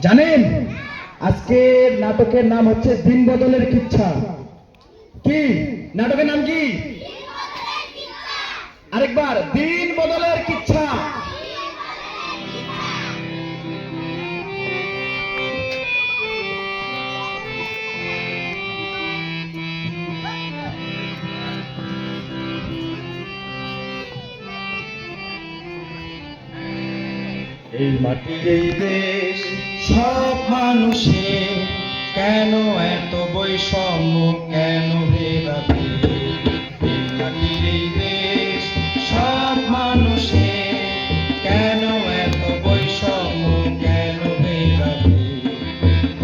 জানেন আজকের নাটকের নাম হচ্ছে দিন বদলের কিচ্ছা। কি নাটকের নাম কি? আরেকবার, দিন বদলের কিচ্ছা। এই মাটি এই দেশ সব মানুষে কেন এত বৈষম্য, কেন ভেদাভেদ? এই মাটি এই দেশ সব মানুষে কেন এত বৈষম্য, কেন ভেদাভেদ?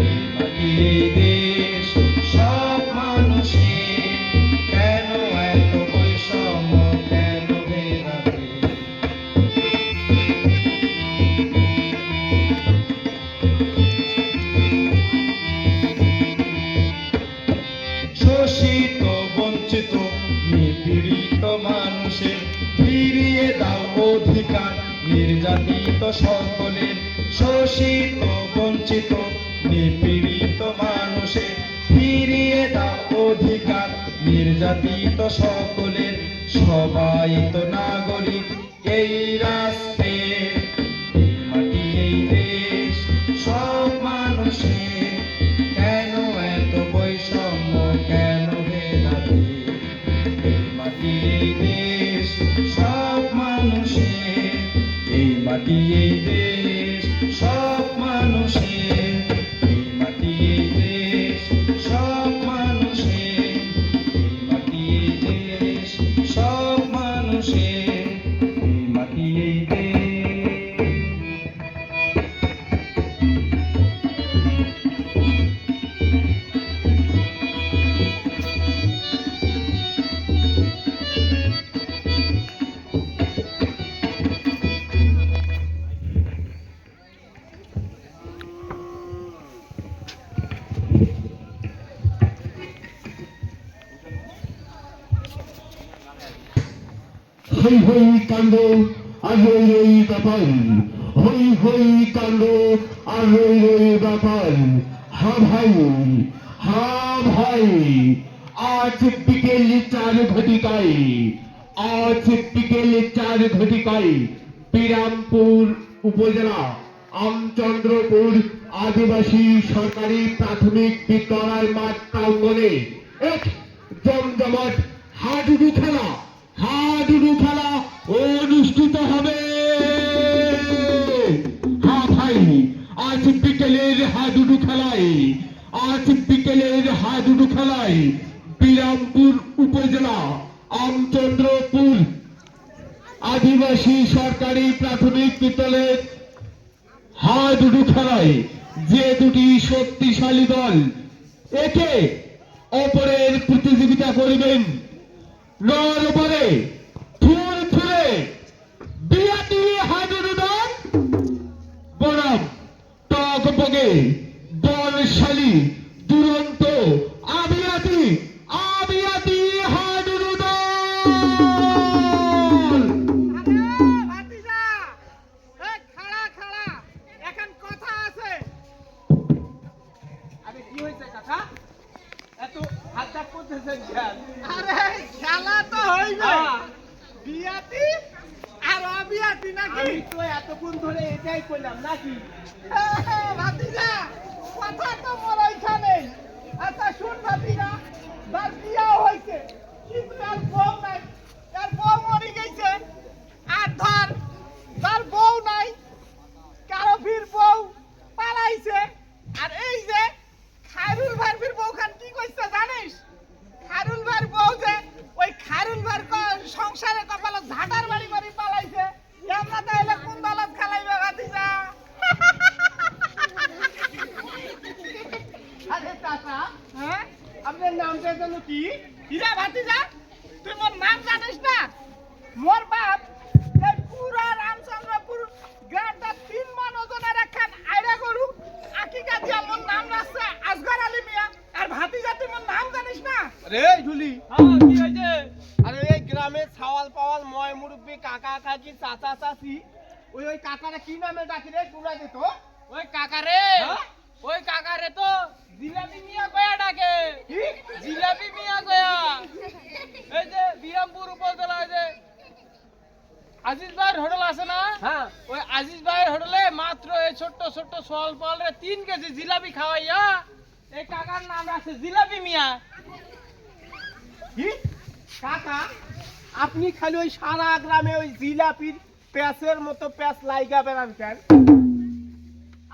এই মাটি এই দেশ সব মানুষে কেন এত বৈষম্য, কেন ভেদাভেদ? শোষিত বঞ্চিত নিপীড়িত মানুষের ফিরিয়ে দাও অধিকার, নির্যাতিত সকলের। শোষিত বঞ্চিত নিপীড়িত মানুষের ফিরিয়ে দাও অধিকার, নির্যাতিত সকলের। সবাই তো নাগরিক এই রাষ্ট্রের, এই মাটি এই দেশ সব মানুষের কেন এত বৈষম্য, কেন ভেদাভেদ? এই মাটি এই দেশ সব মানুষের, এই মাটি এই দেশ সব মানুষের, এই মাটি এই দেশ সব মানুষের, এই মাটি এই দেশ সব মানুষের, এই মাটি এই দেশ। হই হই কাণ্ড আর রই রই ব্যাপার, হই হই কাণ্ড আর রই রই ব্যাপার। হা ভাই, হা ভাই, আজ বিকেল 4 ঘটিকায়, আজ বিকেল 4 ঘটিকায় বিরামপুর উপজেলা আমচন্দ্রপুর আদিবাসী সরকারি প্রাথমিক বিদ্যালয় মাঠ প্রাঙ্গণে এক জমজমাট হাডুডু খেলা, হাডুডু খেলা অনুষ্ঠিত হবে। হ্যাঁ ভাই, আজ বিকেলের হাডুডু খেলায়, আজ বিকেলের হাডুডু খেলায় বিরামপুর উপজেলা আমচন্দ্রপুর আদিবাসী সরকারি প্রাথমিক বিদ্যালয়ের হাডুডু খেলায় যে দুটি শক্তিশালী দল একে অপরের প্রতিযোগিতা করবেন, নরবরে ফুল ফুলে বিয়াটি হাডুডু দল বনাম টকবগে বলশালী দুরন্ত আবিয়াতি আবিয়াতি হাডুডু দল। ভাতিজা, এই খাড়া খাড়া, এখন কথা আছে। আরে কি হয়েছে কাকা? এত হাতটা করতেছেন কেন? আরে খেলা তো হইবে, বিয়াতি আর অবিয়াতি নাকি? আমি তো এতক্ষণ ধরে এটাই কইলাম নাকি? ভাতিজা, কথা তো মোর ওইখানে। আচ্ছা শুন ভাতিজা, তার বিয়াও হয়েছে কিন্তু আর বউ নাই, তার বউ মরে গেছে। আর ধর তার বউ নাই, কারো ফির বউ পালাইছে। আর এই যে খায়রুল ভাইয়ের ফির বউ খান কি কইছে জানিস? খায়রুল ভাইয়ের বউ যে ওই খায়রুল ভাইয়ের সংসারে কপালে ঝাঁটার বাড়ি বাড়ি পালাইছে। আমরা তাইলে কোন দলত খেলাইবে ভাতিজা? আরে চাচা, হ্যাঁ আপনার নামটা যেন কি? ইরা ভাতিজা, তুই মোর নাম জানিস না? মোর বাপ এই পুরা রামচন্দ্রপুর গ্রামটা 3 মণ ওজনের একখান আইরা গরু আকিকা দিয়া মোর নাম রাখছে আসগর আলী মিয়া। আর ভাতিজা তুই মোর নাম জানিস না? আরে ঝুলি, হ্যাঁ কি হইছে? আরে এই গ্রামে ছাওয়াল পাওয়াল ময় মুরব্বী কাকা কাকি চাচা চাচি, ওই কাকারা কি নামে ডাকি রে? শুনা দে তো। ওই কাকারে হ্যাঁ? ওই কাকারে তো জিলাপি মিয়া কয়া ডাকে জিলাপি মিয়া কয়া এই যে বিরামপুর উপজেলা এই যে আজিজ ভাইয়ের হোটেল আছে না হ্যাঁ ওই আজিজ ভাইয়ের হোটেলে মাত্র এই ছোট্ট ছোট্ট সোয়াল পালরে 3 কেজি জিলাপি খাওয়াইয়া এই কাকার নাম রাখছে জিলাপি মিয়া। কি কাকা আপনি খালি ওই সারা গ্রামে ওই জিলাপির প্যাঁচের মতো প্যাঁচ লাইগা বেড়ান কেন?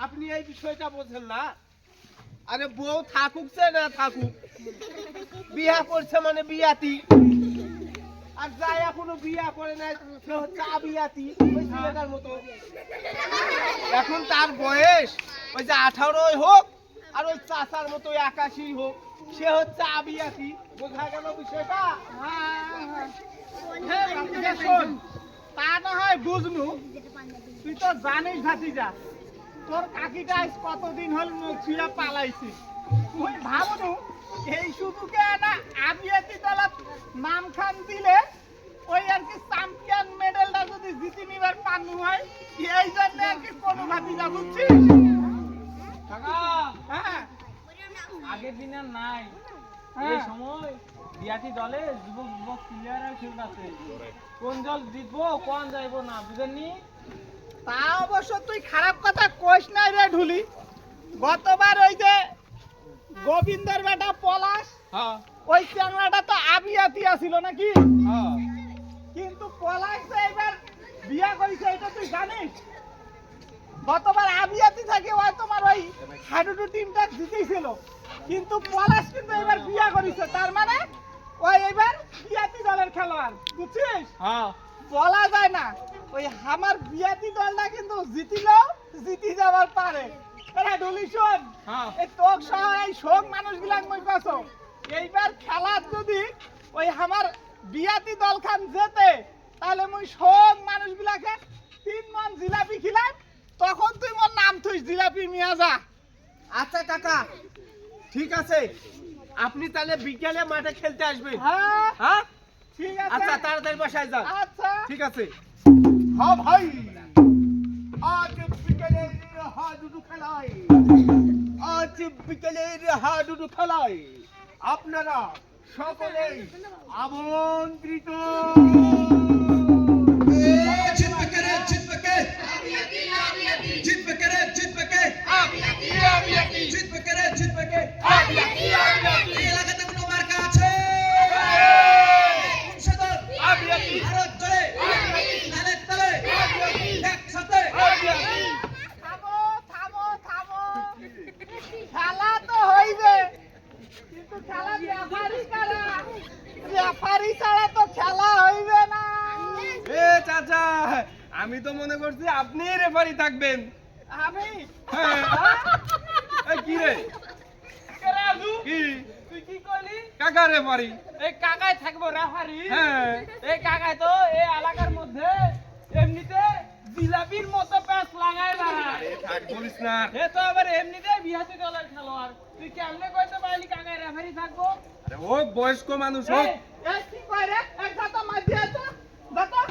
আপনি এই বিষয়টা বোঝেন না? আরে বউ থাকুক সে না থাকুক, বিয়া করছে মানে বিয়াতি, আর যাই এখনো বিয়া করে নাই সে হচ্ছে আবিয়াতি, ওই ছেলেটার মতো। এখন তার বয়স ওই যে 18 হোক আর ওই চাচার মতো 81 হোক, সে হচ্ছে আবিয়াতি। বোঝা গেল বিষয়টা? হ্যাঁ বাতিজা শোন, তা না হয় বুঝনু, তুই তো জানিস ভাতিজা তোর কাকিটা আজ কতদিন হল মুখ ছুঁয়া পালাইছি। তুই ভাবনু এই শুধুকে না আবিয়াতি দলত নাম খান দিলে ওই আর কি চ্যাম্পিয়ন মেডেলটা যদি জিতে নিবার পানু হয়, এই জন্য আর কি কোনো ভাতিজা বুঝছিস? কাকা হ্যাঁ আগের দিন আর নাই, এই সময় বিয়াতি দলে যুবক যুবক প্লেয়ারের খেল আছে, কোন দল জিতবো কোন যাইবো না বুঝেননি? তা অবশ্য তুই খারাপ কথা কইস নাই রে ঢুলি। গতবার ওই যে গোবিন্দর বেটা পলাশ, হ্যাঁ ওই চ্যাংড়াটা তো আবিয়াতি আছিল নাকি? হ্যাঁ কিন্তু পলাশ যে এবার বিয়া করেছে এটা তুই জানিস? গতবার আবিয়াতি থেকে ওই তোমার ওই হাডুডু টিমটা জিতেছিল, কিন্তু পলাশ কিন্তু এবার বিয়া করেছে, তার মানে ওই এবার বিয়াতি দলের খেলোয়াড় বুঝছিস? হ্যাঁ বলা যায় না, ওই আমার বিয়াতি দলটা কিন্তু জিতিলেও জিতি যাবার পারে। এরা ঢুলি শোন, হ্যাঁ এই তোক সহ এই শোক মানুষগুলাক মই কাছো এইবার খেলার যদি ওই আমার বিয়াতি দল খান যেতে, তাহলে মুই শোক মানুষগুলাকে 3 মন জিলাপি খিলাম, তখন তুই মোর নাম থইস জিলাপি মিয়া যা। আচ্ছা কাকা ঠিক আছে, আপনি তাহলে বিকেলে মাঠে খেলতে আসবেন? হ্যাঁ হ্যাঁ ঠিক আছে, আচ্ছা তাড়াতাড়ি বাসায় যান। আচ্ছা ঠিক আছে। হ্যাঁ ভাই, আজ বিকেলের হাডুডু খেলায়, আজ বিকেলের হাডুডু খেলায় আপনারা সকলেই আমন্ত্রিত। থামো থামো থামো, খেলা তো হইবে কিন্তু খেলা রেফারি কারা, রেফারি ছাড়া তো খেলা হইবে না। এ চাচা, আমি তো মনে করছি আপনি রেফারি থাকবেন। আমি হ্যাঁ। এই কি রে? কে রাজু, কি তুই কি কইলি? কাকা রেফারি? এই কাকাই থাকবো রেফারি? হ্যাঁ। এই কাকাই তো এই এলাকার মধ্যে এমনিতে জিলাপির মতো প্যাচ লাগায় না, আরে থাক বলিস না। এ তো আবার এমনিতে বিহাতি দলের খেলোয়াড়, তুই কেমনে কইতে পারলি কাকাই রেফারি থাকবো? আরে ও বয়স্ক মানুষ হোক। এই কি কয় রে, এক জাতা মার দিয়া তো জাতা।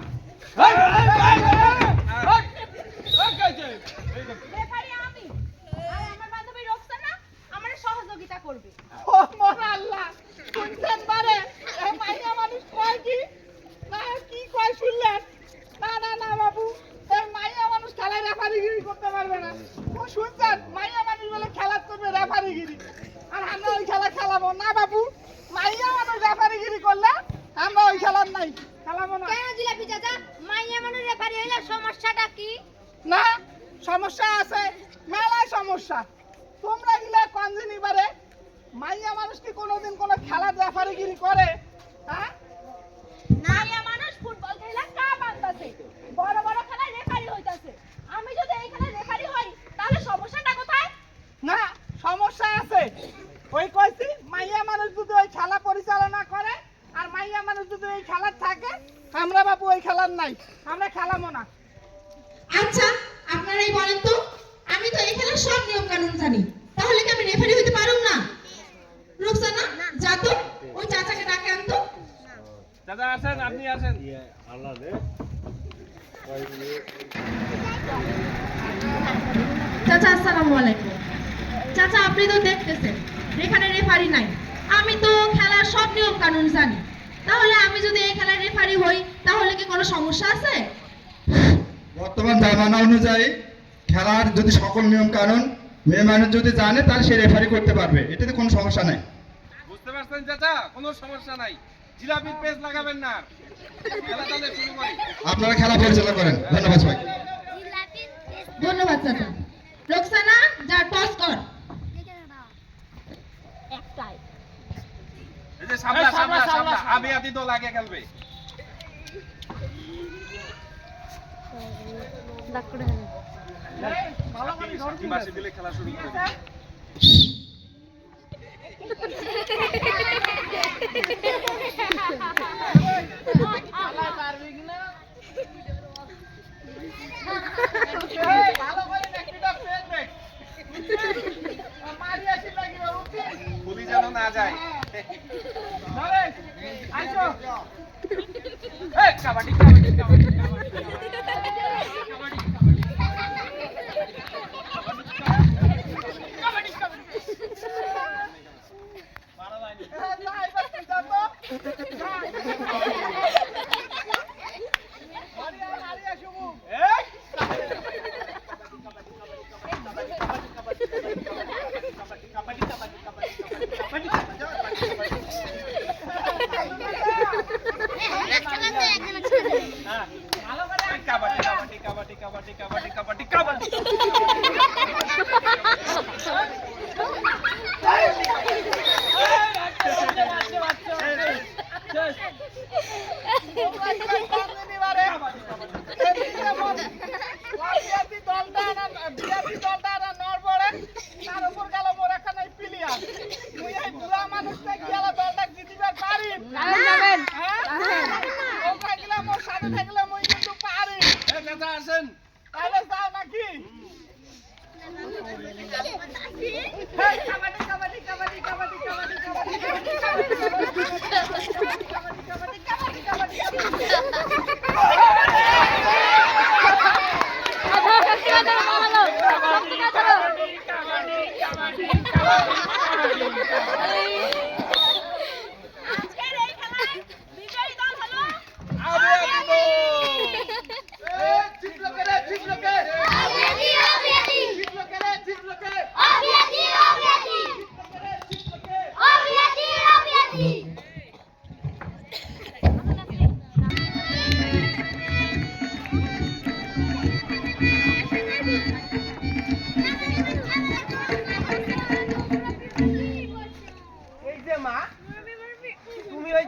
রেফারি আমি আর আমার বান্ধবী রোকসানা আমারে সহযোগিতা করবে। ও মোর আল্লাহ, শুনছেন বারে এই মাইয়া মানুষ কয় কি না, কি কয় শুনলেন? না না না বাবু, এই মাইয়া মানুষ খেলায় রেফারিগিরি করতে পারবে না। ও শুনছেন, মাইয়া মানুষ বলে খেলা করবে রেফারিগিরি, আর আমরা ওই খেলা খেলাবো না বাবু। মাইয়া মানুষ রেফারিগিরি করলে আমরা ওই খেলার নাই, খেলাবো না। কেন জিলাপি চাচা, মাইয়া মানুষ রেফারি হইলে সমস্যাটা কি? না সমস্যা আছে, মেলায় সমস্যা। তোমরা গিলা কনজিনি পারে মাইয়া মানুষ কি কোনোদিন কোনো খেলা রেফারিগিরি করে? হ্যাঁ মাইয়া মানুষ ফুটবল খেলা কাপ আনতাছে, বড় বড় খেলায় রেফারি হইতাছে। আমি যদি এই খেলায় রেফারি হই তাহলে সমস্যাটা কোথায়? না সমস্যা আছে, ওই কইছি মাইয়া মানুষ যদি ওই খেলা পরিচালনা করে আর মাইয়া মানুষ যদি ওই খেলার থাকে, আমরা বাবু ওই খেলার নাই, আমরা খেলাবো না। আচ্ছা আপনারাই বলেন তো, আমি তো এই খেলার সব নিয়ম কানুন জানি, তাহলে কি আমি রেফারি হইতে পারুম না? রোকসানা যা তো ওই চাচাকে ডাকে আনতো। দাদা আসেন, আপনি আসেন। চাচা আসসালামু আলাইকুম। চাচা আপনি তো দেখতেছেন এখানে রেফারি নাই, আমি তো খেলার সব নিয়ম কানুন জানি, তাহলে আমি যদি এই খেলার রেফারি হই তাহলে কি কোনো সমস্যা আছে? বর্তমান জামানা অনুযায়ী খেলার যদি সকল নিয়ম কানুন মেয়ে মানুষ যদি জানে তাহলে সে রেফারি করতে পারবে, এটাতে কোনো সমস্যা নাই। বুঝতে পারছেন চাচা, কোনো সমস্যা নাই। জিলাপির পেজ লাগাবেন না, খেলা তাহলে শুরু করি। আপনারা খেলা পরিচালনা করেন। ধন্যবাদ সবাই। ধন্যবাদ চাচা। রোকসানা যা টস কর। একটাই এই যে সামলা সামলা সামলা আবি আদি দল আগে খেলবে। লাগ করে ভালো করে ধরছি মাসে দিলে খেলা শুরু করবে। খেলা পারবি কিনা? এই ভালো করে নেকটা ফেল দে। মারি আসি লাগিবে উঠি। গুলি যেন না যায়। ধরে আইছো। এই কাবাডি কাবাডি কাবাডি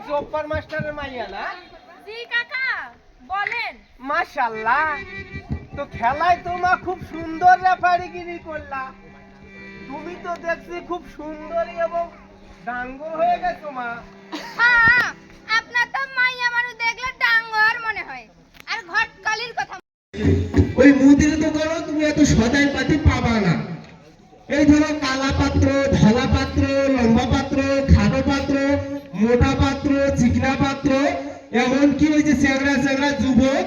জব্বার মাস্টারের মাইয়া না? জি কাকা বলেন। মাশাআল্লাহ, তো খেলায় তোমা খুব সুন্দর রেফারিগিরি করলা। তুমি তো দেখছি খুব সুন্দরী এবং ডাঙ্গর হয়ে গেছো মা। হ্যাঁ, আপনার তো মাইয়া মানুষ দেখলে ডাঙ্গর মনে হয়, আর ঘটকালির কথা। ওই মুদির দোকানও তুমি এত সদাই পাতি পাবা না। এই ধরো কালা পাত্র, ধলা পাত্র, লম্বা পাত্র, খাটো পাত্র, মোটা পাত্র, চিকনা পাত্র, এমনকি ওই যে চেংড়া চেংড়া যুবক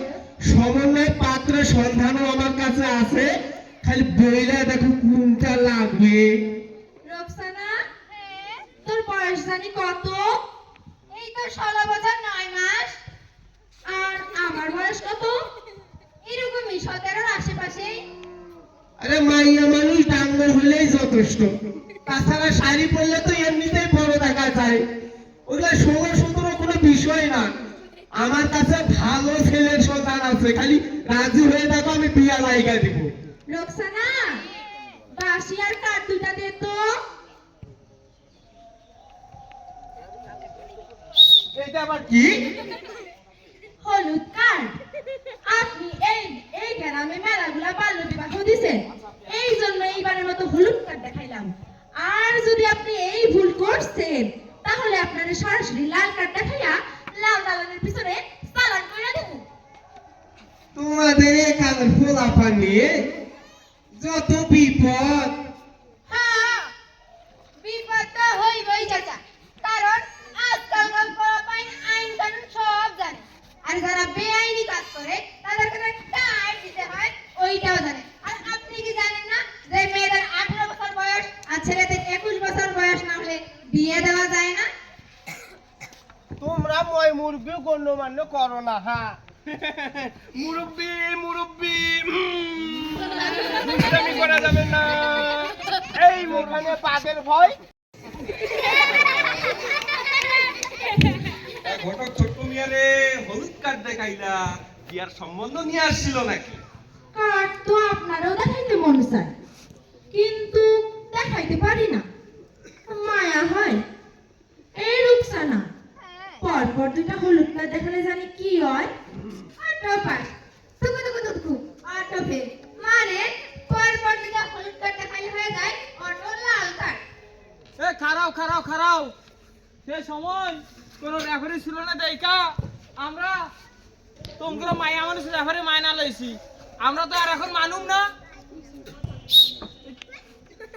সমন্বয় পাত্রের সন্ধানও আমার কাছে আছে। খালি বইলে দেখো কোনটা লাগবে। রোকসানা তোর বয়স জানি কত? এই তো 16 বছর 9 মাস। আর আমার বয়স কত? এরকমই 17-র আশেপাশে। আরে মাইয়া মানুষ ডাঙ্গর হলেই যথেষ্ট। তাছাড়া শাড়ি পরলে তো এমনিতেই বড় দেখা যায়, ওগুলা 16-17 কোনো বিষয় না। আমার কাছে ভালো ছেলের সন্তান আছে, খালি রাজি হয়ে থাকো, আমি বিয়া লাইগা দিব। রোকসানা বাঁশি আর কাঠ দুইটা দে তো। এইটা আবার কি? হলুদ কার্ড। আপনি এই গ্রামে মেলাগুলা বাল্য বিবাহ দিছেন, এই জন্য এইবারের মতো হলুদ কার্ড দেখাইলাম। আর যদি আপনি এই ভুল করছেন তাহলে আপনার সরাসরি লাল কার্ড দেখাইয়া লাল দালানের পিছনে চালান কইরা দেব। তোমাদের এখানে ফোলাফা নিয়ে যত বিপদ। হ্যাঁ, বিপদ তো হইবই চাচা, কারণ আজকালকার পোলাপাইন আইন কানুন সব জানে, আর যারা বেআইনি কাজ করে তাদেরকে টাইট দিতে হয়, ওইটা মুরব্বী গণ্যমান্য করো না, হ্যাঁ। মুরব্বী মুরব্বী দুষ্টামি করা যাবে না, এই মোখানে পাগের ভয়। ঘটক ছোট্ট মিয়ারে হলুদ কার্ড দেখাইলা, কি আর সম্বন্ধ নিয়ে আসছিল নাকি? কার্ড তো আপনারাও দেখাইতে মন চায়, কিন্তু দেখাইতে পারি না, মায়া হয়। এই রুকসানা, পরপর দুটা হলুদ কার্ড দেখালে জানি কি হয়? আটো পাস, টুকু টুকু টুকু, আটো ফেল। মানে পরপর দুটা হলুদ কার্ড দেখালে হয়ে যায় অটো লাল কার্ড। এ খারাও খারাও খারাও, সে সময় কোন রেফারি ছিল না, দেখা আমরা তোমরা মায়া মানুষ রেফারি মায়না লইছি, আমরা তো আর এখন মানুম না।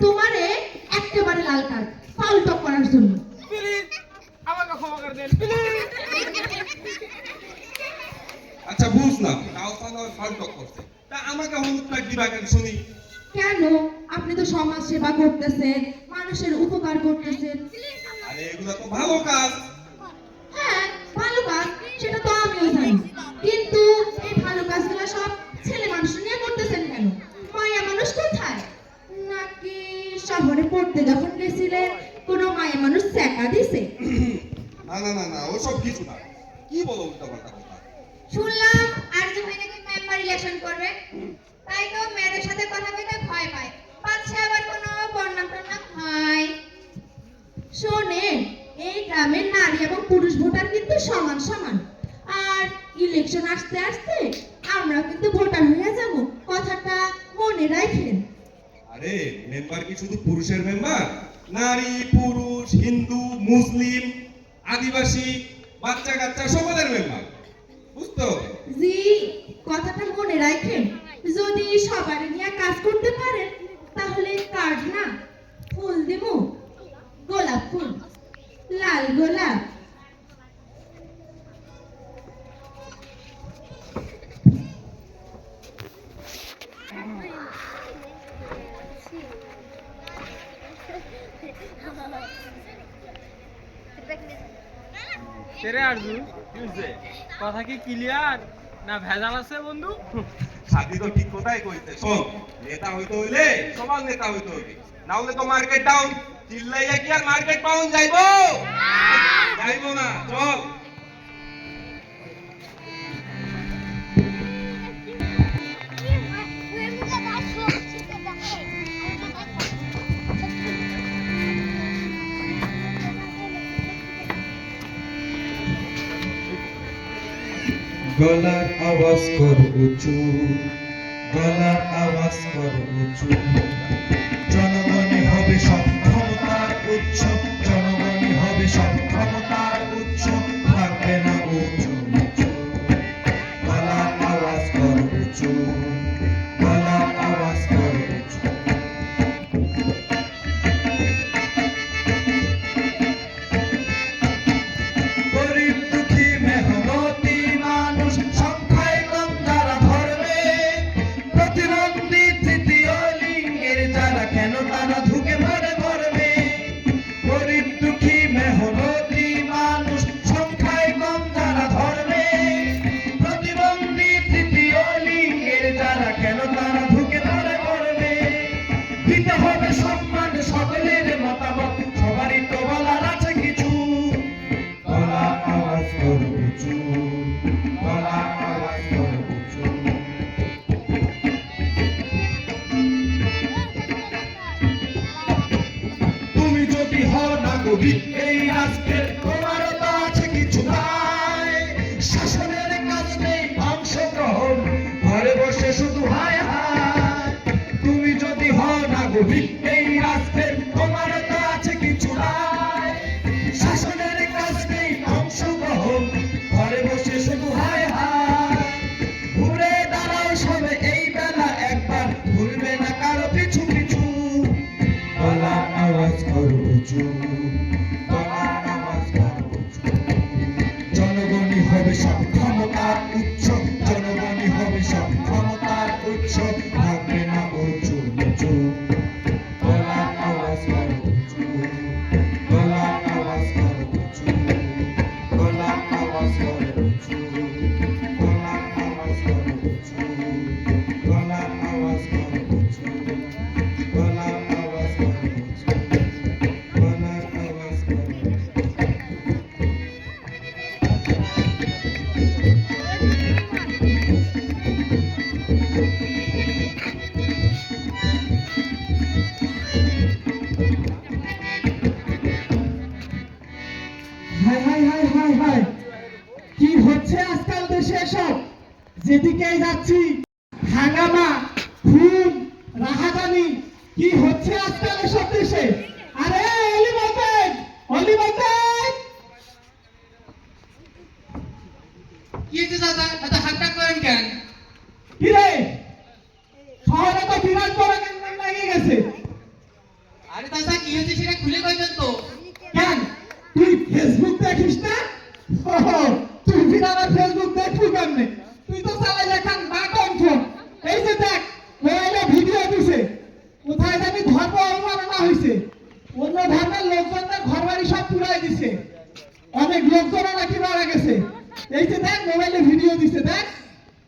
তোমারে একেবারে লাল কার্ড, ফাউল টক করার জন্য। প্লিজ আমাকে ক্ষমা করে দেন, প্লিজ। আচ্ছা বুঝলাম, তাও ফাউল টক করছে, তা আমাকে হলুদ কার্ড দিবা কেন শুনি? কেন? আপনি তো সমাজ সেবা করতেছেন, মানুষের উপকার করতেছেন। আরে এগুলা তো ভালো কাজ। হ্যাঁ, ভালো কাজ, সেটা তো আমিও জানি, কিন্তু এই ভালো কাজগুলো সব ছেলে মানুষ নিয়ে করতেছেন কেন? মায়া মানুষ কোথায়? নাকি শহরে পড়তে যখন গেছিলেন কোনো মায়া মানুষ চেকা দিছে? না না না না, ওসব কিছু না। কি বলো উল্টাপাল্টা কথা? শুনলাম আরজু ভাই নাকি মেম্বার ইলেকশন করবে, তাই তো মেয়েদের সাথে কথা বলতে ভয় পায়, পাচ্ছে আবার কোনো বন্যা টন্যা হয়। শোনেন, এই গ্রামের নারী এবং পুরুষ ভোটার কিন্তু সমান সমান, আর ইলেকশন আসতে আসতে আমরা কিন্তু ভোটার হয়ে যাব, কথাটা মনে রাখেন। আরে মেম্বার কি শুধু পুরুষের মেম্বার? নারী পুরুষ হিন্দু মুসলিম আদিবাসী বাচ্চা কাচ্চা সবাদের মেম্বার, বুঝতো? জি, কথাটা মনে রাখেন। যদি সবার নিয়ে কাজ করতে পারেন তাহলে কার্ড না, ফুল দিব, গোলাপ ফুল, লাল গোলাপ। তেরে আরজু, কথা কি ক্লিয়ার না ভেজাল আছে বন্ধু? সাথী তো ঠিক কথাই কইতে। শোন, নেতা হইতে হইলে সবার নেতা হইতে হইবে, না হলে তো মার্কেট ডাউন। চিল্লাইয়া কি আর মার্কেট পাউন যাইবো? যাইবো না, চল। গলার আওয়াজ কর উঁচু, গলার আওয়াজ কর উঁচু, জনগণই হবে সব ক্ষমতার উৎস, জনগণই হবে সব ক্ষমতার উৎস, থাকবে না উঁচু নিচু। গলার আওয়াজ কর উঁচু, গলার আওয়াজ কর উঁচু। গরিব দুঃখী মেহনতি মানুষ সংখ্যায় কম যারা ধরবে, প্রতিবন্ধী তৃতীয় লিঙ্গের যারা কেন তারা ঢুকে ভরে ধরবে। গরিব দুঃখী মেহনতি মানুষ সংখ্যায় কম যারা ধরবে, প্রতিবন্ধী তৃতীয় লিঙ্গের যারা কেন তারা ঢুকে ধরে ধরবে। দিতে হবে সম্মান সকলের মতামত, সবারই তো বলার আছে কিছু। গলার আওয়াজ কর উঁচু, গলার আওয়াজ কর উঁচু। তুমি যদি হও নাগরিক এই রাষ্ট্রের, তোমারও তো আছে কিছু দায়। শাসনের কাজ নেই অংশগ্রহণ, ঘরে বসে শুধু হায় হায়। তুমি যদি হও নাগরিক এই রাষ্ট্রের, তোমারও তো আছে কিছু দায়। শাসনের কাজ নেই অংশগ্রহণ, ঘরে বসে শুধু হায় হায়। ঘুরে দাঁড়াও সবে এই বেলা একবার, ঘুরবে না কারো পিছু পিছু। গলার আওয়াজ কর উঁচু, গলার আওয়াজ কর উঁচু। জনগণই হবে সব ক্ষমতার উৎস, জনগণই হবে সব ক্ষমতার উৎস, থাকবে না উঁচু নিচু। গলার আওয়াজ কর উঁচু, গলার আওয়াজ কর উঁচু, গলার আওয়াজ কর বাংলাদেশে এসব যেদিকে যাচ্ছি হাঙ্গামা, খুন, রাহাজানি কি হচ্ছে আজকাল এসব দেশে। আরে অলি বাতেন কি হচ্ছে দাদা, এত হাতটা করেন কেন? কি রে, শহরে তো বিরাট বড় কেন্দ্র লাগিয়ে গেছে। আরে দাদা কি হচ্ছে সেটা খুলে কইবেন তো। কেন তুই ফেসবুক দেখিস না? ওহো, তুই বিরাট ফেসবুক দেখবি কেমনে? তুই তো চালাই দেখান বাটন ফোন। এই যে দেখ মোবাইলে ভিডিও দিছে, কোথায় জানি ধর্ম অবমাননা হয়েছে, অন্য ধর্মের লোকজনদের ঘর বাড়ি সব পুড়াই দিছে, অনেক লোকজনও নাকি মারা গেছে। এই যে দেখ মোবাইলে ভিডিও দিছে, দেখ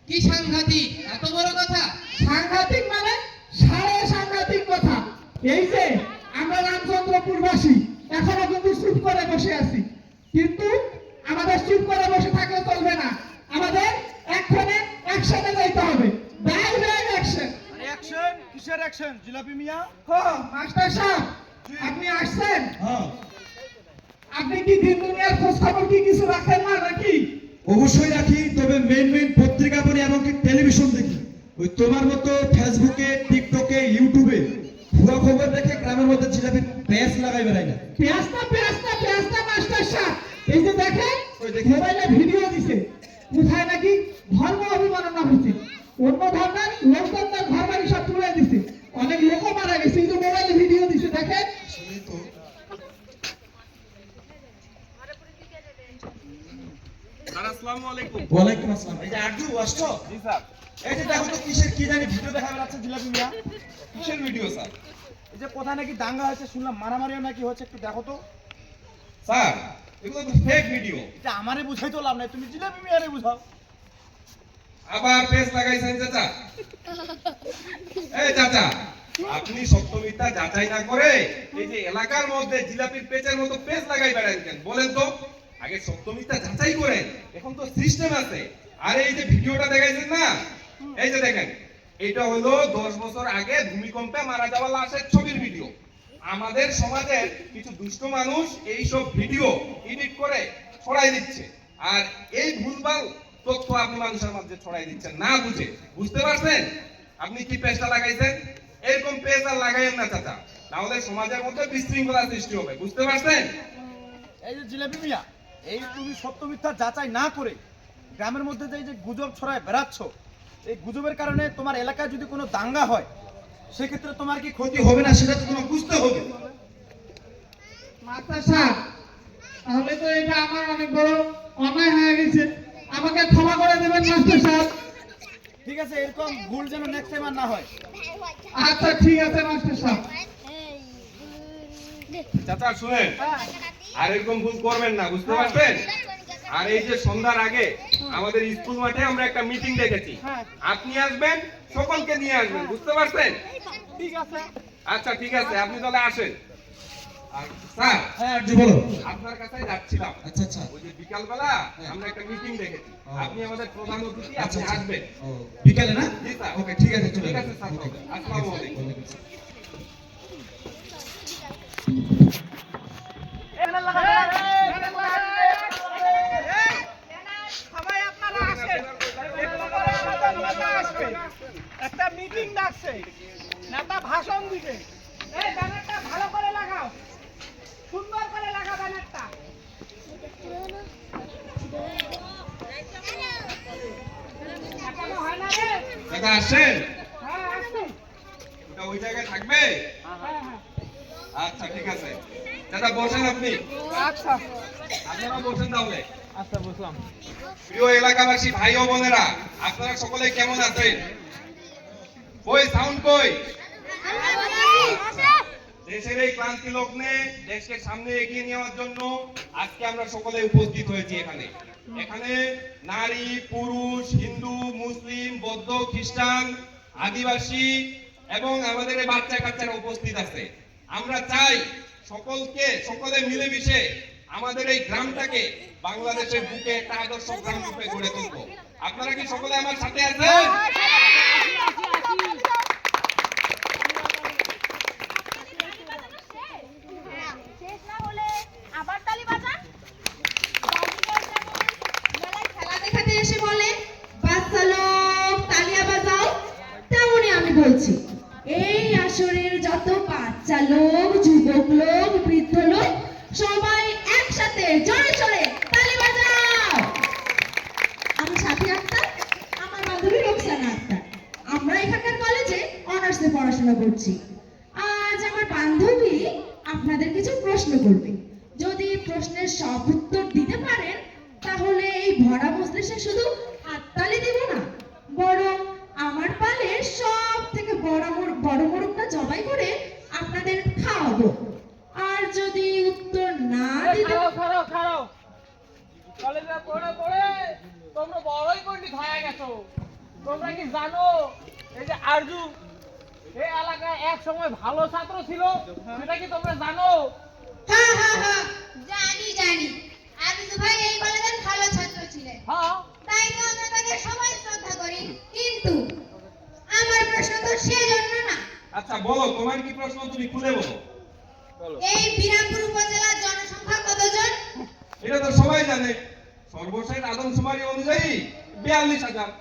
কি সাংঘাতিক, এত বড় কথা। সাংঘাতিক মানে সাড়ে সাংঘাতিক কথা। এই যে আমরা রামচন্দ্রপুরবাসী এখনো কিন্তু চুপ করে বসে আছি, কিন্তু আমাদের চুপ করে বসে থাকলে চলবে না, আমাদের এক্ষণে একসাথে যাইতে হবে। Direct action. অ্যাকশন? কিসের অ্যাকশন জিলাপি মিয়া? ও মাস্টার সাহেব, আপনি আসছেন? হ্যাঁ, আপনি কি দিন দুনিয়ার খোঁজ খবর কি কিছু রাখেন না নাকি? অবশ্যই রাখি, তবে মেইন পত্রিকা পড়ি এবং কি টেলিভিশন দেখি। ওই তোমার মতো ফেসবুকে, টিকটকে, ইউটিউবে ভুয়া খবর দেখে গ্রামের মধ্যে জিলাপির পেঁয়াজ লাগাই বেড়াই না। পেঁয়াজটা মাস্টার সাহেব, এই যে দেখেন ওই দেখি। মোবাইলে ভিডিও দিছে, কোথায় নাকি ধর্ম অবমাননা হয়েছে, অন্য ধর্মের লোকজনদের ঘর বাড়ি সব তুলে দিছে, অনেক লোকও মারা গেছে। এই যে মোবাইলে ভিডিও দিছে দেখেন। শুনি তো। ওয়ালাইকুম আসসালাম। এই যে আরজু আসছো? জি স্যার। এই যে দেখো তো কিসের কি জানি ভিডিও দেখা দেখা যাচ্ছে জিলাপি মিয়া। কিসের ভিডিও স্যার? এই যে কোথায় নাকি দাঙ্গা হয়েছে শুনলাম, মারামারিও নাকি হচ্ছে, একটু দেখো তো। স্যার এগুলো তো ফেক ভিডিও। এটা আমারে বুঝাই তো লাভ নাই, তুমি জিলাপি মিয়ারে বুঝাও। আবার পেজ লাগাইছেন চাচা। এই চাচা, আপনি সত্য মিথ্যা যাচাই না করে এই যে এলাকার মধ্যে জিলাপির পেজের মতো পেজ লাগাই বেড়ান কেন বলেন তো? আগে সত্য মিথ্যা যাচাই করেন, এখন তো সিস্টেম আছে। আর এই যে ভিডিওটা দেখাইছেন না, এই যে দেখেন, এটা হলো 10 বছর আগে ভূমিকম্পে মারা যাওয়া লাশের ছবির ভিডিও। আমাদের সমাজের কিছু দুষ্ট মানুষ এই সব ভিডিও এডিট করে ছড়াই দিচ্ছে, আর এই ভুলভাল তথ্য আপনি মানুষের মধ্যে ছড়াই দিচ্ছেন না বুঝে। বুঝতে পারছেন আপনি কি পেজটা লাগাইছেন? এরকম পেজ আর লাগাইয়েন না চাচা, তাহলে সমাজের মধ্যে বিশৃঙ্খলা সৃষ্টি হবে। বুঝতে পারছেন? এই যে জিলাপি মিয়া, এই তুমি সত্য মিথ্যা যাচাই না করে গ্রামের মধ্যে যে এই যে গুজব ছড়ায় বেড়াচ্ছ, এই গুজবের কারণে তোমার এলাকায় যদি কোনো দাঙ্গা হয়, সেক্ষেত্রে তোমার কি ক্ষতি ক্ষতি হবে না সেটা তো তোমার বুঝতে হবে। মাস্টার সাহেব, তাহলে তো এটা আমার অনেক বড় অন্যায় হয়ে গেছে, আমাকে ক্ষমা করে দেবেন মাস্টার সাহেব। ঠিক আছে, এরকম ভুল যেন নেক্সট টাইম আর না হয়। আচ্ছা ঠিক আছে মাস্টার সাহেব। চাচা শুনেন, আর এরকম ভুল করবেন না, বুঝতে পারছেন? আর এই যে সন্ধ্যার আগে আমাদের স্কুল মাঠে আমরা একটা মিটিং ডেকেছি, আপনি আসবেন, সকলকে নিয়ে আসবেন। বুঝতে পারছেন? ঠিক আছে। আচ্ছা ঠিক আছে, আপনি তাহলে আসেন। আর স্যার, হ্যাঁ বলো। আপনার কাছে যাচ্ছিলাম। আচ্ছা আচ্ছা। ওই যে বিকালবেলা আমরা একটা মিটিং ডেকেছি, আপনি আমাদের প্রধান অতিথি, আপনি আসবেন। বিকালে না? জি স্যার। ওকে ঠিক আছে, চলে ঠিক আছে স্যার, আসসালামু আলাইকুম। সবাই আপনারা আসেন, একটু পরে আমাদের নেতা আসবে, একটা মিটিং ডাকছে, নেতা ভাষণ দিবে। এই ব্যানারটা ভালো করে লাগাও, সুন্দর করে লাগাও ব্যানারটা। এখনো হয় না রে? চাচা আসেন? হ্যাঁ আসছি। ওটা ওই জায়গায় থাকবে? আচ্ছা ঠিক আছে, দাদা বসেন আপনি। আচ্ছা আপনারা বসেন তাহলে। আচ্ছা, বুঝলাম। প্রিয় এলাকাবাসী ভাই ও বোনেরা, আপনারা সকলে কেমন আছেন? কই সাউন্ড কই? দেশের এই ক্রান্তি লগ্নে দেশকে সামনে এগিয়ে নেওয়ার জন্য আজকে আমরা সকলে উপস্থিত হয়েছি এখানে। এখানে নারী, পুরুষ, হিন্দু, মুসলিম, বৌদ্ধ, খ্রিস্টান, আদিবাসী এবং আমাদের এই বাচ্চা কাচ্চারা উপস্থিত আছে। আমরা চাই সকলে মিলেমিশে আমাদের এই গ্রামটাকে বাংলাদেশের বুকে একটা আদর্শ গ্রাম রূপে গড়ে তুলবো। আপনারা কি সকলে আমার সাথে আছেন? শেষ না হলে আবার তালি বাজান। মেলায় খেলা দেখাতে এসে বলে বাচ্চা লোক, যুবক লোক, বৃদ্ধ লোক সবাই একসাথে জোরে জোরে তালি বাজাও। আমার সাথী আক্তার, আমার বান্ধবী রোকসানা আক্তার। আমরা এখানকার কলেজে অনার্সে পড়াশোনা করছি। আজ আমার বান্ধবী আপনাদের কিছু প্রশ্ন করবে। যদি প্রশ্নের সব উত্তর দিতে পারেন তাহলে এই ভরা মজলিসে শুধু হাততালি দিব না, বরং আমার পালের সব থেকে বড় মোরগটা জবাই করে আপনাদের খাওয়াবো। আর যদি উত্তর না দিতে খাও কলেজে পড়ে পড়ে তোমরা বড়ই পণ্ডিত হয়ে গেছো। তোমরা কি জানো এই যে আরজু এই এলাকায় এক সময় ভালো ছাত্র ছিল, সেটা কি তোমরা জানো? হ্যাঁ হ্যাঁ হ্যাঁ, জানি জানি। আরজু ভাই এই কলেজের ভালো ছাত্র ছিলেন, হ্যাঁ, তাই তো আমরা তাকে সবাই শ্রদ্ধা করি। কিন্তু আমার প্রশ্ন তো সেজন্য না। আচ্ছা বলো, তোমার কি প্রশ্ন, তুমি খুলে বলো। এই বিরামপুর উপজেলার জনসংখ্যা কতজন? এটা তো সবাই জানে, সর্বশেষ আদমশুমারি অনুযায়ী 42,000।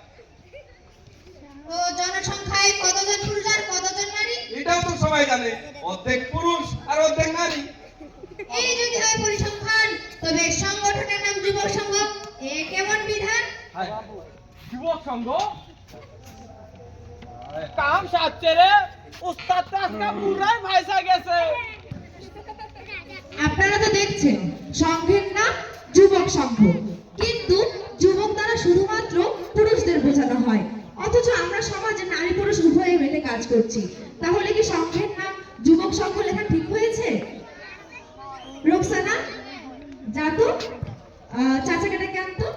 তো জনসংখ্যায় কতজন পুরুষ আর কতজন নারী? এটাও তো সবাই জানে, অর্ধেক পুরুষ আর অর্ধেক নারী। এই যদি হয় পরিসংখ্যান, তবে সংগঠনের নাম যুবক সংঘ। এ কেমন বিধান? যুবক সংঘ কাম সাচ্ছে রে, উস্তাদ আজকে পুরাই ভাইসা গেছে। আপনারা তো দেখছেন সংঘের নাম যুবক সংঘ, কিন্তু যুবক দ্বারা শুধুমাত্র পুরুষদের বোঝানো হয়, অথচ আমরা সমাজে নারী পুরুষ উভয়ে মিলে কাজ করছি। তাহলে কি সংঘের নাম যুবক সংঘ লেখা ঠিক হয়েছে? রোকসানা, যা তো চাচাকে ডেকে আনতো।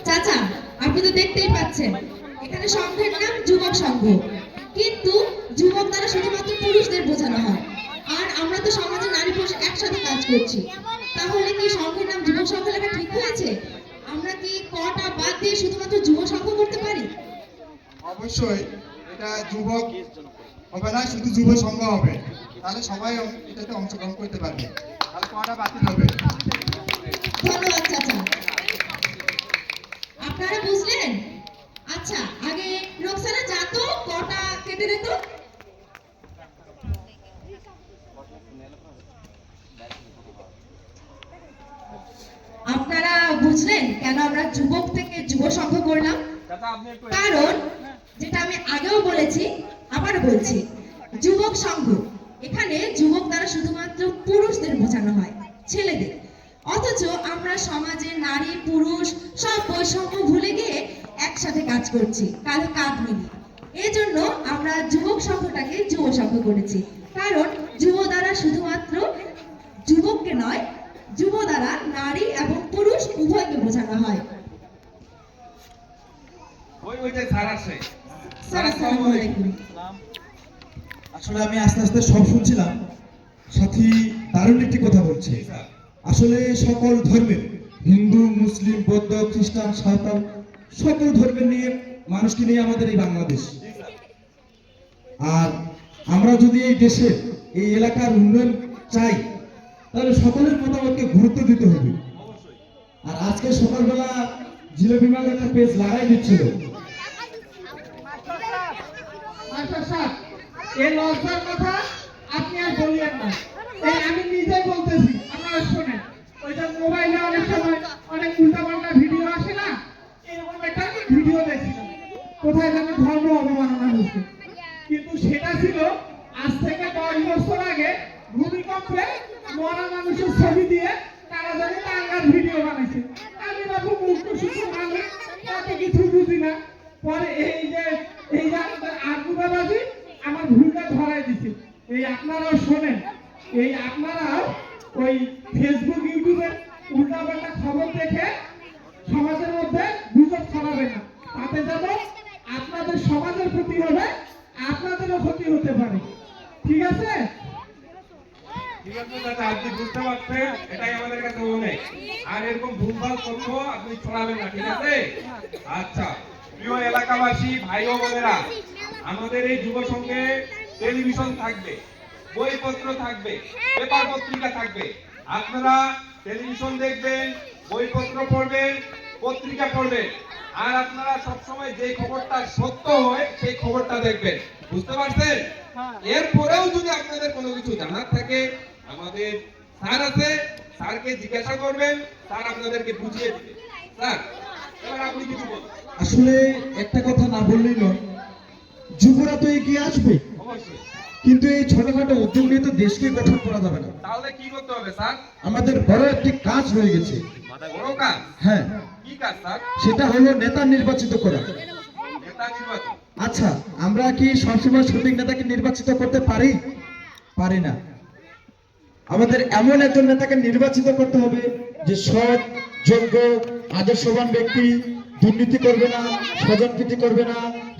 চাচা, আপনি তো দেখতেই পাচ্ছেন এখানে সংঘের নাম যুবক সংঘ, কিন্তু যুবক দ্বারা শুধুমাত্র পুরুষদের বোঝানো হয়, আর আমরা তো সমাজে নারী পুরুষ একসাথে কাজ করছি। তাহলে কি সংঘের নাম যুবক সংঘ লেখা ঠিক হয়েছে? আমরা কি কটা বাদ দিয়ে শুধুমাত্র যুব সংঘ করতে পারি? অবশ্যই এটা যুবক হবে না, শুধু যুব সংঘ হবে, তাহলে সবাই এটাতে অংশগ্রহণ করতে পারবে, তাহলে কটা বাতিল হবে। ধন্যবাদ চাচা, আপনারা বুঝলেন। আচ্ছা, আগে রোকসানা যা তো কটা কেটে দে তো। আপনারা বুঝলেন কেন আমরা যুবক থেকে যুব সংঘ করলাম? কারণ যেটা আমি আগেও বলেছি, আবারও বলছি, যুবক সংঘ এখানে যুবক দ্বারা শুধুমাত্র পুরুষদের বোঝানো হয়, ছেলেদের, অথচ আমরা সমাজে নারী পুরুষ সব বৈষম্য ভুলে গিয়ে একসাথে কাজ করছি, কাঁধে কাঁধ মিলিয়ে। এজন্য আমরা যুবক সংঘটাকে যুব সংঘ করেছি, কারণ যুব দ্বারা শুধুমাত্র যুবককে নয়, যুব দ্বারা নারী এবং পুরুষ উভয়কে বোঝানো হয়। ওই যে স্যার আসে। আসসালামু আলাইকুম। আসলে আমি আস্তে আস্তে সব শুনছিলাম, সাথী দারুণ একটি কথা বলছে। আসলে সকল ধর্মের, হিন্দু মুসলিম বৌদ্ধ খ্রিস্টান সাঁওতাল, সকল ধর্মের নিয়ে মানুষকে নিয়ে আমাদের এই বাংলাদেশ। আর আমরা যদি এই দেশের এই এলাকার উন্নয়ন চাই তাহলে সকলের মতামতকে গুরুত্ব দিতে হবে। আর আজকে সকালবেলা জিলেবি মাল একটা পেজ লাগাই দিচ্ছিল। মাস্টার সাহেব, এই লজ্জার কথা আপনি আর বলিয়েন না, এই আমি নিজেই বলতেছি, আপনারা শোনেন। ওইটা মোবাইলে অনেক সময় অনেক উল্টাপাল্টা ভিডিও আসে না, এরকম একটা ভিডিও দেখছিলাম, কোথায় যেন ধর্ম অবমাননা হচ্ছে, কিন্তু সেটা ছিল আজ থেকে 10 বছর আগে ভূমিকম্পে মরা মানুষের ছবি দিয়ে তারা জানি টাঙ্গার ভিডিও বানাইছে। আমি বাবু মুক্ত শুধু মানুষ, তাতে কিছু বুঝি না। পরে এই যে আমাদের আগুবাবাজি আমার ভুলটা ধরাই দিছে। এই আপনারাও শোনেন, এই আপনারাও ওই ফেসবুক ইউটিউবের উল্টাপাল্টা খবর দেখে সমাজের মধ্যে গুজব ছড়াবে না, তাতে যেন আপনাদের সমাজের ক্ষতি হবে, আপনাদেরও ক্ষতি হতে পারে। ঠিক আছে? ঠিক আছে দাদা, আপনি বুঝতে পারছেন, এটাই আমাদের কাছে অনেক। আর এরকম ভুলভাল তথ্য আপনি ছড়াবেন না, ঠিক আছে? আচ্ছা, প্রিয় এলাকাবাসী ভাই ও বোনেরা, আমাদের এই যুব সংঘে টেলিভিশন থাকবে, বইপত্র থাকবে, পেপার পত্রিকা থাকবে। আপনারা টেলিভিশন দেখবেন, বইপত্র পড়বেন, পত্রিকা পড়বেন, আর আপনারা সবসময় যে খবরটা সত্য হয় সেই খবরটা দেখবেন। বুঝতে পারছেন? এরপরেও যদি আপনাদের কোনো কিছু জানার থাকে, আমাদের স্যার আছে, স্যারকে জিজ্ঞাসা করবেন, স্যার আপনাদেরকে বুঝিয়ে দিবে। স্যার, এবার আপনি কিছু বলুন। আসলে একটা কথা না বললেই নয়, যুবরা তো এগিয়ে আসবে, অবশ্যই। কিন্তু এই ছোটখাটো উদ্যোগ নিয়ে তো দেশকে গঠন করা যাবে না। তাহলে কি করতে হবে স্যার? আমাদের বড় একটি কাজ রয়ে গেছে। বড় কাজ? হ্যাঁ, কি কাজ স্যার? সেটা হলো নেতা নির্বাচিত করা। নেতা নির্বাচন। আচ্ছা, আমরা কি সবসময় সঠিক নেতাকে নির্বাচিত করতে পারি? পারি না। আমাদের এমন একজন নেতাকে নির্বাচিত করতে হবে যে সৎ, যোগ্য, আদর্শবান ব্যক্তি, দুর্নীতি করবে না, স্বজনপ্রীতি করবে না,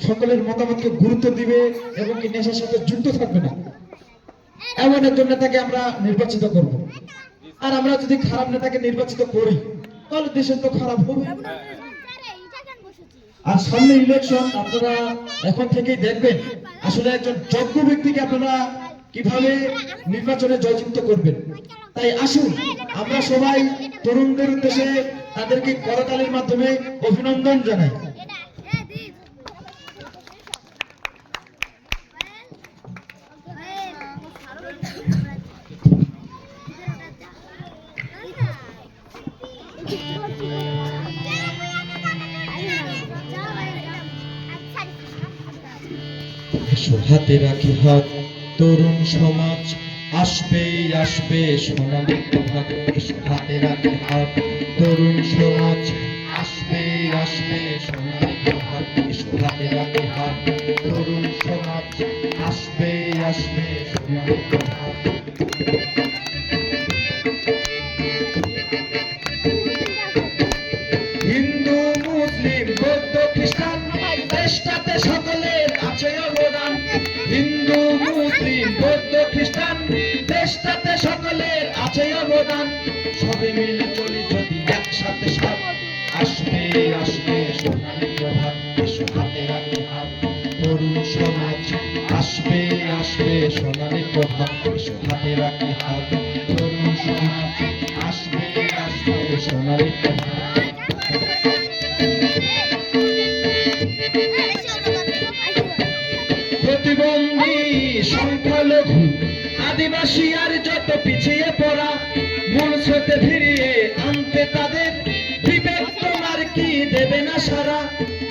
সকলের মতামতকে গুরুত্ব দিবে এবং কি নেশার সাথে যুক্ত থাকবে না। এমন একজন নেতাকে আমরা নির্বাচিত করব। আর আমরা যদি খারাপ নেতাকে নির্বাচিত করি তাহলে দেশের তো খারাপ হবে। আর সামনে ইলেকশন, আপনারা এখন থেকেই দেখবেন আসলে একজন যোগ্য ব্যক্তিকে আপনারা কিভাবে নির্বাচনে জয়যুক্ত করবেন। তাই আসুন আমরা সবাই তরুণদের উদ্দেশ্যে তাদেরকে করতালির মাধ্যমে অভিনন্দন জানাই। হাতে রাখি হাত, তরুণ সমাজ আসবে আসবে সোনালী প্রভাত। হাতে রাখি হাত, তরুণ সমাজ আসবে আসবে সোনালী প্রভাত। হাতে রাখি হাত, তরুণ সমাজ আসবে আসবে সোনালী প্রভাত। হিন্দু, মুসলিম, বৌদ্ধ, খ্রিস্টান দেশটাতে সকলের আছে অবদান। হিন্দু, মুসলিম, বৌদ্ধ, খ্রিস্টান দেশটাতে সকলের আছে অবদান। সবাই মিলে চলি যদি একসাথে সব, আসবে আসবে সোনালী প্রভাত। এসো হাতে রাখি হাত, তরুণ সমাজ আসবে আসবে সোনালী প্রভাত। এসো হাতে রাখি হাত, তরুণ সমাজ আসবে আসবে সোনালী প্রভাত। প্রতিবন্ধী, সংখ্যালঘু, আদিবাসী আর যত পিছিয়ে পড়া, মূল স্রোতে ফিরিয়ে আনতে তাদের বিবেক তোমার কি দেবে না সারা।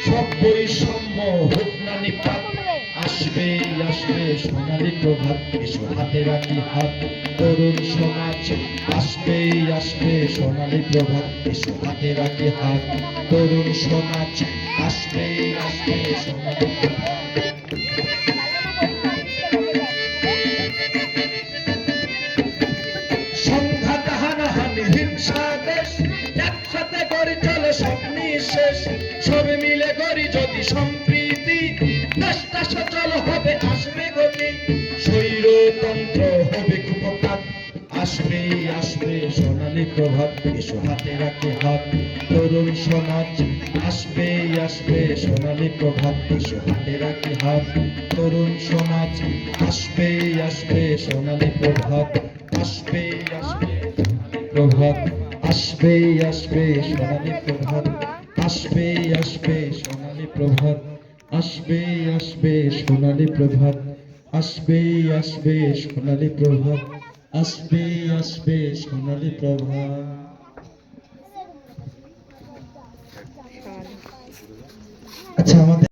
সব বৈষম্য হোক না নিপাত, আসবে আসবে সোনালী প্রভাত। এসো হাতে রাখি হাত, তরুণ সমাজ আসবে আসবে সোনালী প্রভাত। এসো হাতে রাখি হাত, তরুণ সমাজ আসবে আসবে সোনালী প্রভাত। সংঘাত, হানাহানি, হিংসা দেশ একসাথে গড়ে চলে সব নিঃশেষ। সবে মিলে গড়ি যদি সম্প্রীতি, দেশটা সচল হবে আসবে গতি। স্বৈরতন্ত্র হবে কুপকাত, আসবে আসবে সোনালী প্রভাত। এসো হাতে রাখি হাত, তরুণ সমাজ আসবে আসবে সোনালী প্রভাত। এসো হাতে রাখি হাত, তরুণ সমাজ আসবে আসবে সোনালী প্রভাত। আসবে আসবে প্রভাত, আসবে আসবে সোনালী প্রভাত। আসবে আসবে সোনালী প্রভাত, আসবে আসবে সোনালী প্রভাত। আসবে আসবে সোনালী প্রভাত, আসবে আসবে সোনালী প্রভাত। আচ্ছা, আমাদের